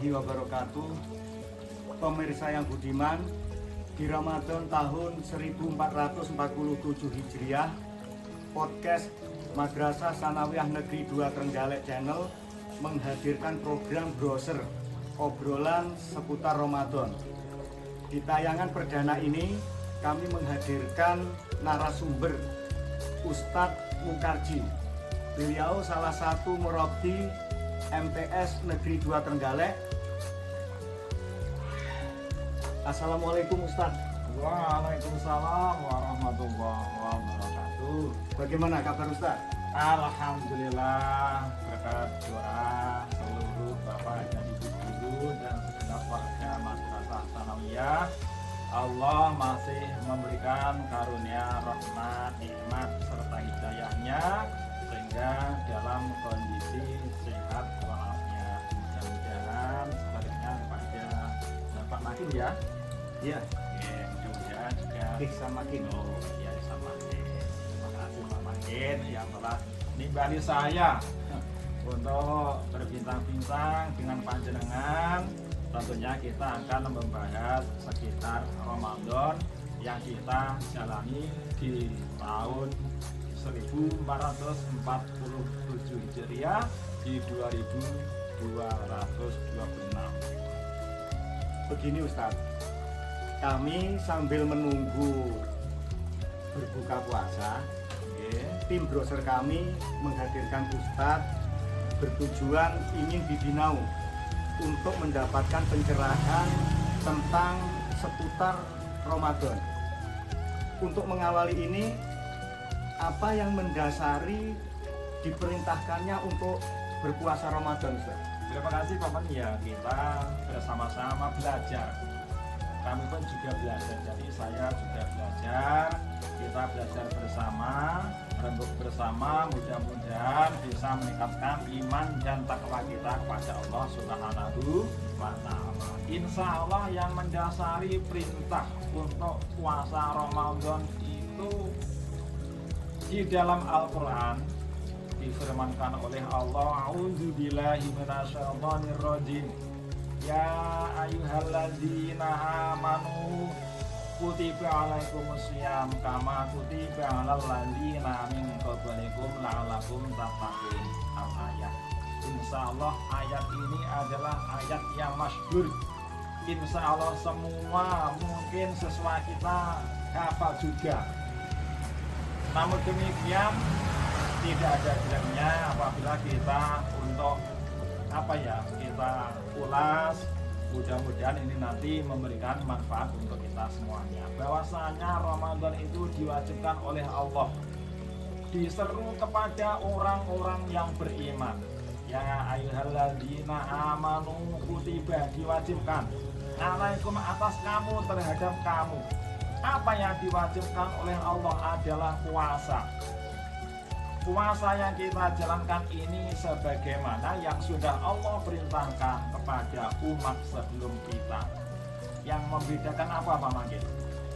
warahmatullahi wabarakatuh. Pemirsa yang budiman, di Ramadan tahun 1447 Hijriah, podcast Madrasah Sanawiyah Negeri 2 Trenggalek Channel menghadirkan program browser obrolan seputar Ramadan. Di tayangan perdana ini, kami menghadirkan narasumber Ustadz Mukarji. Beliau salah satu murabbi MTS Negeri 2 Trenggalek. Assalamualaikum Ustadz. Waalaikumsalam warahmatullahi wabarakatuh. Bagaimana kabar Ustadz? Alhamdulillah, berkat doa seluruh bapak dan ibu guru dan segenap warga Madrasah Sanawiyah, Allah masih memberikan karunia rahmat, nikmat serta hidayahnya sehingga dalam kondisi sehat walafiat. Mudah-mudahan sebaliknya kepada Bapak Makin ya. Iya. Oke, mudah-mudahan juga Ihsan Makin. Oh iya, Ihsan Makin. Terima kasih Pak Makin yang telah nimbali saya untuk berbincang-bincang dengan panjenengan. Tentunya kita akan membahas sekitar Ramadan yang kita jalani di tahun 1447 Hijriah di 2226. Begini Ustadz, kami sambil menunggu berbuka puasa, tim browser kami menghadirkan Ustadz bertujuan ingin dibinau untuk mendapatkan pencerahan tentang seputar Ramadan. Untuk mengawali ini, apa yang mendasari diperintahkannya untuk berpuasa Ramadan, Ustaz? Terima kasih Pak Men. Ya, kita bersama-sama belajar. Kami pun juga belajar, jadi saya juga belajar. Kita belajar bersama, rembuk bersama, mudah-mudahan bisa meningkatkan iman dan takwa kita kepada Allah Subhanahu wa Ta'ala. Insya Allah yang mendasari perintah untuk puasa Ramadan itu di dalam Al-Quran difirmankan oleh Allah, a'udzubillahi minasyaitonirrajim, ya ayyuhalladzina amanu kutiba alaikumusiyam kama kutiba alal ladzina min qablikum la'allakum tattaqun. Al-ayat. Insyaallah ayat ini adalah ayat yang masyhur. Insyaallah semua mungkin sesuai kita hafal juga. Namun demikian tidak ada jeleknya apabila kita untuk kita ulas. Mudah-mudahan ini nanti memberikan manfaat untuk kita semuanya. Bahwasanya Ramadan itu diwajibkan oleh Allah, diseru kepada orang-orang yang beriman. Ya ayyuhalladzina amanu kutiba, diwajibkan alaikum, atas kamu, terhadap kamu. Apa yang diwajibkan oleh Allah adalah puasa. Puasa yang kita jalankan ini sebagaimana yang sudah Allah perintahkan kepada umat sebelum kita. Yang membedakan apa Pak Manggil?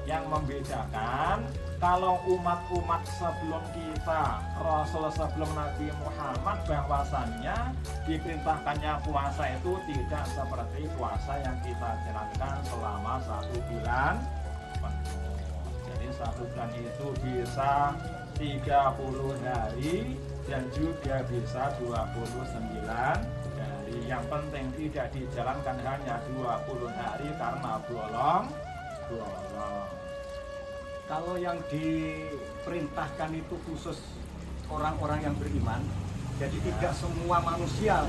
Yang membedakan kalau umat-umat sebelum kita, Rasul sebelum Nabi Muhammad, bahwasannya diperintahkannya puasa itu tidak seperti puasa yang kita jalankan selama 1 bulan. Jadi 1 bulan itu bisa 30 hari dan juga bisa 29 hari. Yang penting tidak dijalankan hanya 20 hari karena bolong. Kalau yang diperintahkan itu khusus orang-orang yang beriman, jadi tidak semua manusia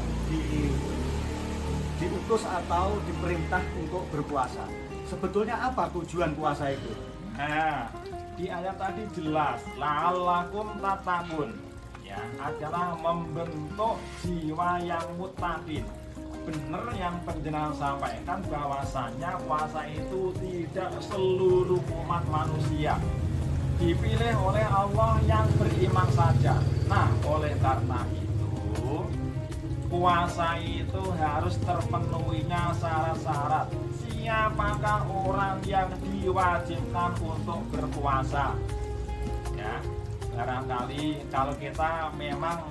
diutus atau diperintah untuk berpuasa. Sebetulnya apa tujuan puasa itu? Nah, di ayat tadi jelas, la'allakum tattaqun, ya, adalah membentuk jiwa yang muttaqin. Benar yang penjenengan sampaikan bahwasanya puasa itu tidak seluruh umat manusia, dipilih oleh Allah yang beriman saja. Nah, oleh karena itu puasa itu harus terpenuhinya syarat-syarat. Siapakah orang yang diwajibkan untuk berpuasa? Ya, barangkali kalau kita memang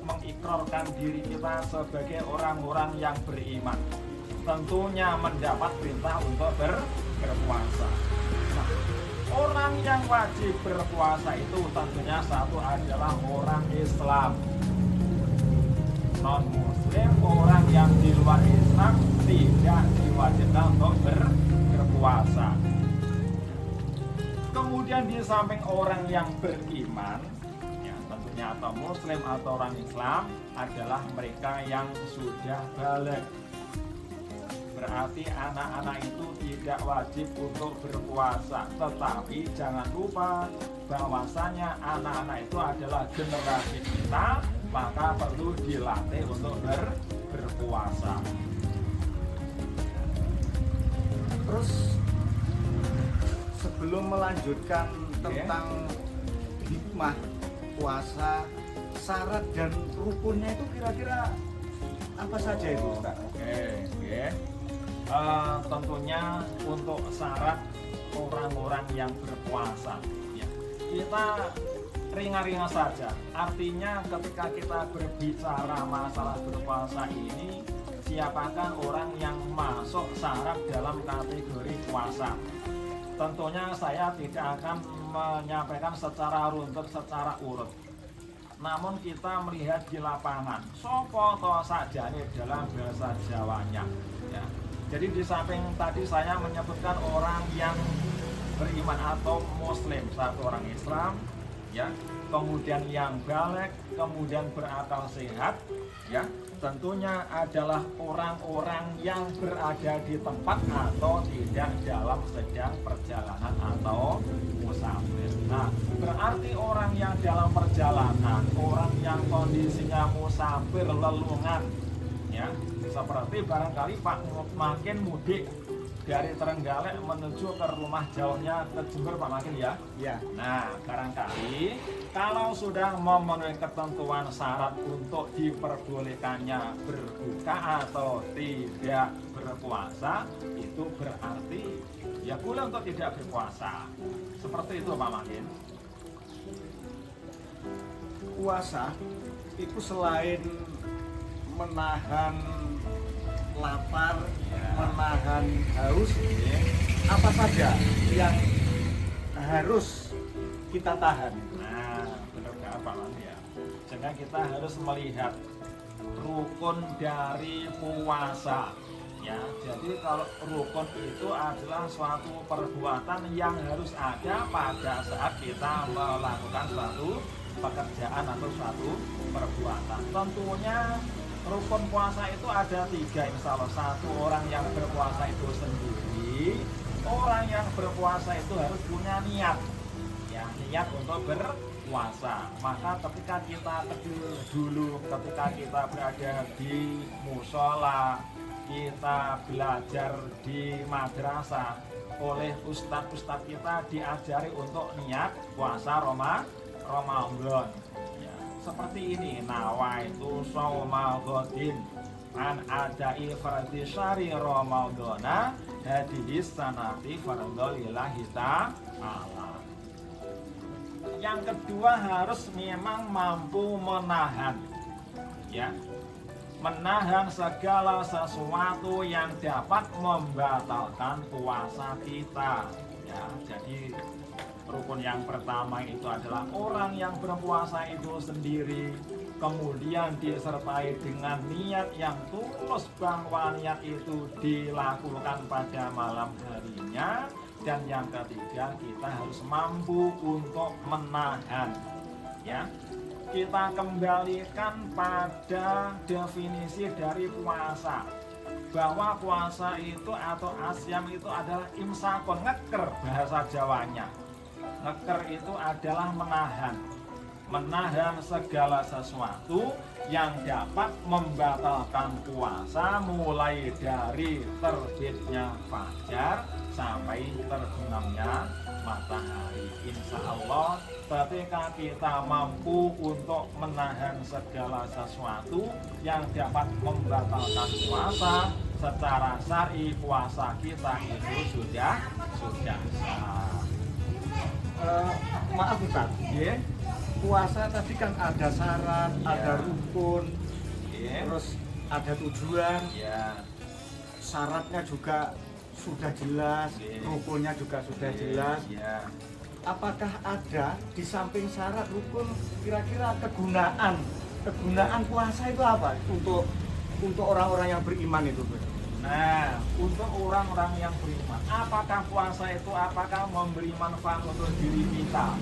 mengikrarkan diri kita sebagai orang-orang yang beriman, tentunya mendapat perintah untuk berpuasa. Nah, orang yang wajib berpuasa itu tentunya satu adalah orang Islam. Non Muslim, orang yang di luar Islam tidak diwajibkan untuk berpuasa. Kemudian di samping orang yang beriman, ya tentunya atau Muslim atau orang Islam adalah mereka yang sudah balik. Berarti anak-anak itu tidak wajib untuk berpuasa. Tetapi jangan lupa bahwasanya anak-anak itu adalah generasi kita, maka perlu dilatih untuk berpuasa. Terus sebelum melanjutkan tentang hikmah puasa, syarat dan rukunnya itu kira-kira apa saja itu, Ustaz? Oke. Tentunya untuk syarat orang-orang yang berpuasa, ya, kita ringan-ringan saja. Artinya ketika kita berbicara masalah berpuasa ini, siapakah orang yang masuk syarat dalam kategori puasa? Tentunya saya tidak akan menyampaikan secara runtut, secara urut. Namun kita melihat di lapangan, sopo to sajane dalam bahasa Jawanya, ya. Jadi di samping tadi saya menyebutkan orang yang beriman atau Muslim, satu orang Islam, ya, kemudian yang balik, kemudian berakal sehat, ya, tentunya adalah orang-orang yang berada di tempat atau tidak dalam sedang perjalanan atau musafir. Nah, berarti orang yang dalam perjalanan, orang yang kondisinya musafir lelungan, ya, seperti barangkali Pak Makin mudik dari Trenggalek menuju ke rumah jauhnya ke Jember, Pak Makin, ya? Ya. Nah, barangkali kalau sudah memenuhi ketentuan syarat untuk diperbolehkannya berbuka atau tidak berpuasa, itu berarti ya boleh untuk tidak berpuasa. Seperti itu, Pak Makin. Puasa itu selain menahan lapar, menahan haus, apa saja yang harus kita tahan? Nah, benar Pak Mandi, ya. Sehingga kita harus melihat rukun dari puasa, ya. Jadi kalau rukun itu adalah suatu perbuatan yang harus ada pada saat kita melakukan suatu pekerjaan atau suatu perbuatan. Tentunya rukun puasa itu ada 3, insya Allah. Satu, orang yang berpuasa itu sendiri. Orang yang berpuasa itu harus punya niat, ya, niat untuk berpuasa. Maka ketika kita kecil dulu, ketika kita berada di musola, kita belajar di madrasah, oleh ustadz-ustadz kita diajari untuk niat puasa Ramadan. Seperti ini, nawaitu shauma ghadin an adai fardhi syahri ramadhana hadhihi sanati fardholillahi ta'ala. Yang kedua harus memang mampu menahan, ya, menahan segala sesuatu yang dapat membatalkan puasa kita, ya. Jadi rukun yang pertama itu adalah orang yang berpuasa itu sendiri, kemudian disertai dengan niat yang tulus bahwa niat itu dilakukan pada malam harinya. Dan yang ketiga, kita harus mampu untuk menahan, ya. Kita kembalikan pada definisi dari puasa, bahwa puasa itu atau asyam itu adalah imsakun, ngeker bahasa Jawanya. Ngeker itu adalah menahan segala sesuatu yang dapat membatalkan puasa, mulai dari terbitnya fajar sampai terbenamnya matahari. Insya Allah ketika kita mampu untuk menahan segala sesuatu yang dapat membatalkan puasa, secara syar'i puasa kita itu sudah sah. Maaf Ustaz, Yeah. puasa tadi kan ada syarat, Iya. ada rukun, Yeah. terus ada tujuan. Ya. syaratnya juga sudah jelas, rukunnya juga sudah jelas. Ya. Apakah ada di samping syarat rukun kira-kira kegunaan puasa itu apa untuk orang-orang yang beriman itu, Gus? Nah, untuk orang-orang yang beriman, apakah puasa itu memberi manfaat untuk diri kita?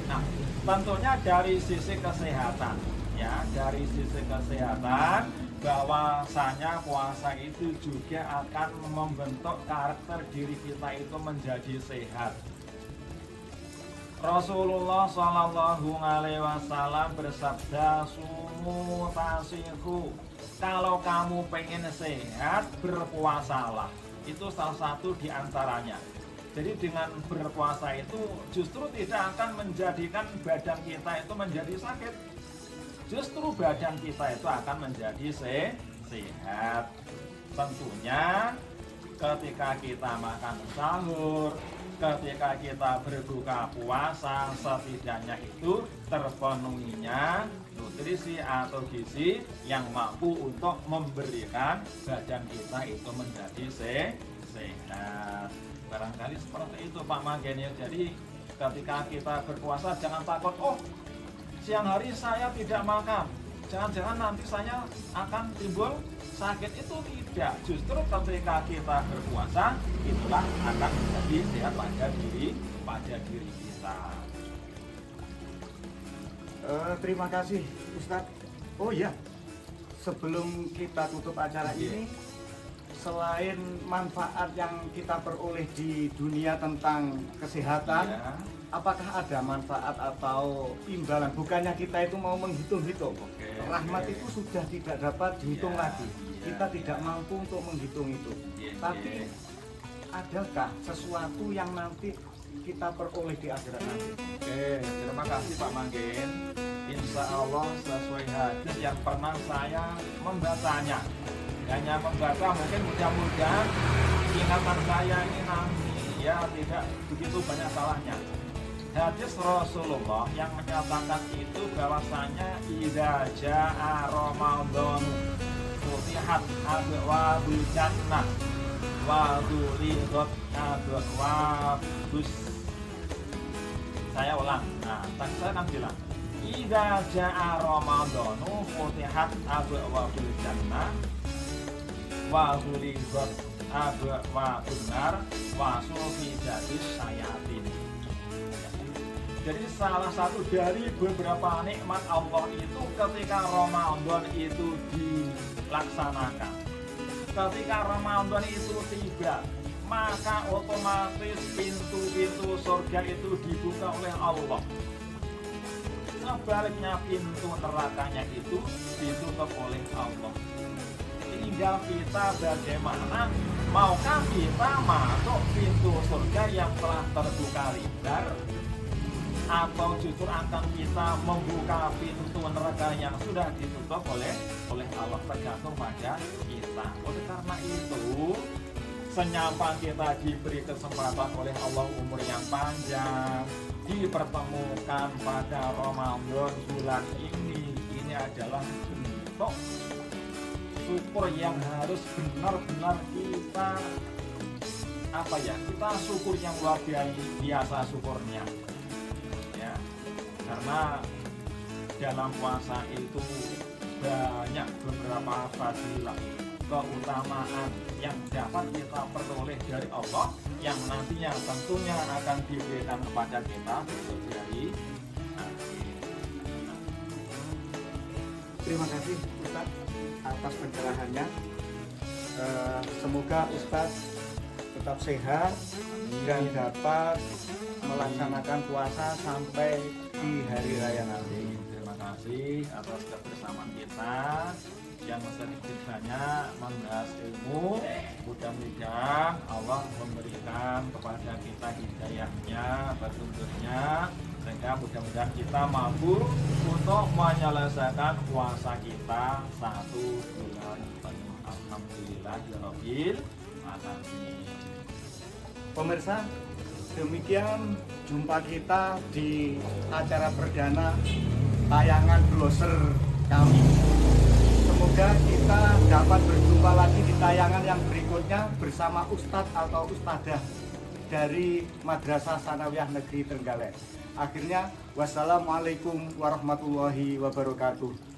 Nah, tentunya dari sisi kesehatan, ya, dari sisi kesehatan, bahwasanya puasa itu juga akan membentuk karakter diri kita itu menjadi sehat. Rasulullah Shallallahu Alaihi Wasallam bersabda, "Sumu tasihu." Kalau kamu pengen sehat, berpuasalah. Itu salah satu di antaranya. Jadi dengan berpuasa itu justru tidak akan menjadikan badan kita itu menjadi sakit. Justru badan kita itu akan menjadi sehat. Tentunya ketika kita makan sahur, ketika kita berbuka puasa, setidaknya itu terpenuhinya nutrisi atau gizi yang mampu untuk memberikan badan kita itu menjadi sehat. Barangkali seperti itu Pak Manggen. Jadi ketika kita berpuasa jangan takut, oh siang hari saya tidak makan, jangan-jangan nanti saya akan timbul sakit. Itu tidak. Justru ketika kita berpuasa itulah akan menjadi sehat pada diri kita. Terima kasih Ustadz. Oh iya, sebelum kita tutup acara ini, selain manfaat yang kita peroleh di dunia tentang kesehatan, Ya. apakah ada manfaat atau imbalan? Bukannya kita itu mau menghitung-hitung. Rahmat itu sudah tidak dapat dihitung Ya, lagi. ya, Kita tidak ya. mampu untuk menghitung itu. Ya, Tapi adakah sesuatu yang nanti kita peroleh di akhirat nanti? Oke, terima kasih Pak Manggen. Insya Allah sesuai hadis yang pernah saya membacanya. Hanya membaca, mungkin mudah-mudahan ingatan saya ini nanti ya tidak begitu banyak salahnya. Hadis Rasulullah yang menyatakan itu bahwasanya idza jaa Ramadan futihat abwabul jannah wa dzulidat abwabus. Saya ulang. Nah, tadi saya kan bilang idza jaa Ramadanu futihat abwabul jannah wa dzulidat abwabun nar wa sufidatis syayatin. Jadi salah satu dari beberapa nikmat Allah itu ketika Ramadan itu dilaksanakan, ketika Ramadan itu tiba, maka otomatis pintu-pintu surga itu dibuka oleh Allah. Sebaliknya pintu nerakanya itu ditutup oleh Allah. Tinggal kita bagaimana, maukah kita masuk pintu surga yang telah terbuka lebar, atau justru akan kita membuka pintu neraka yang sudah ditutup oleh Allah, tergantung pada kita. Oleh karena itu, senyapa kita diberi kesempatan oleh Allah umur yang panjang, dipertemukan pada Ramadan bulan ini adalah bentuk syukur yang harus benar-benar kita kita syukur yang luar biasa syukurnya. Karena dalam puasa itu banyak beberapa fadilah, keutamaan yang dapat kita peroleh dari Allah yang nantinya tentunya akan diberikan kepada kita besok hari. Terima kasih Ustaz atas pencerahannya. Semoga Ustaz tetap sehat dan dapat melaksanakan puasa sampai di hari raya nanti. Terima kasih atas kebersamaan kita yang sedikit banyak membahas ilmu. Mudah-mudahan Allah memberikan kepada kita hidayahnya, petunjuknya, sehingga mudah-mudahan kita mampu untuk menyelesaikan puasa kita 1 bulan penuh. Alhamdulillahirabbil alamin. Pemirsa, demikian jumpa kita di acara perdana tayangan browser kami. Semoga kita dapat berjumpa jumpa lagi di tayangan yang berikutnya bersama Ustadz atau Ustadzah dari Madrasah Sanawiyah Negeri Trenggalek. Akhirnya, wassalamualaikum warahmatullahi wabarakatuh.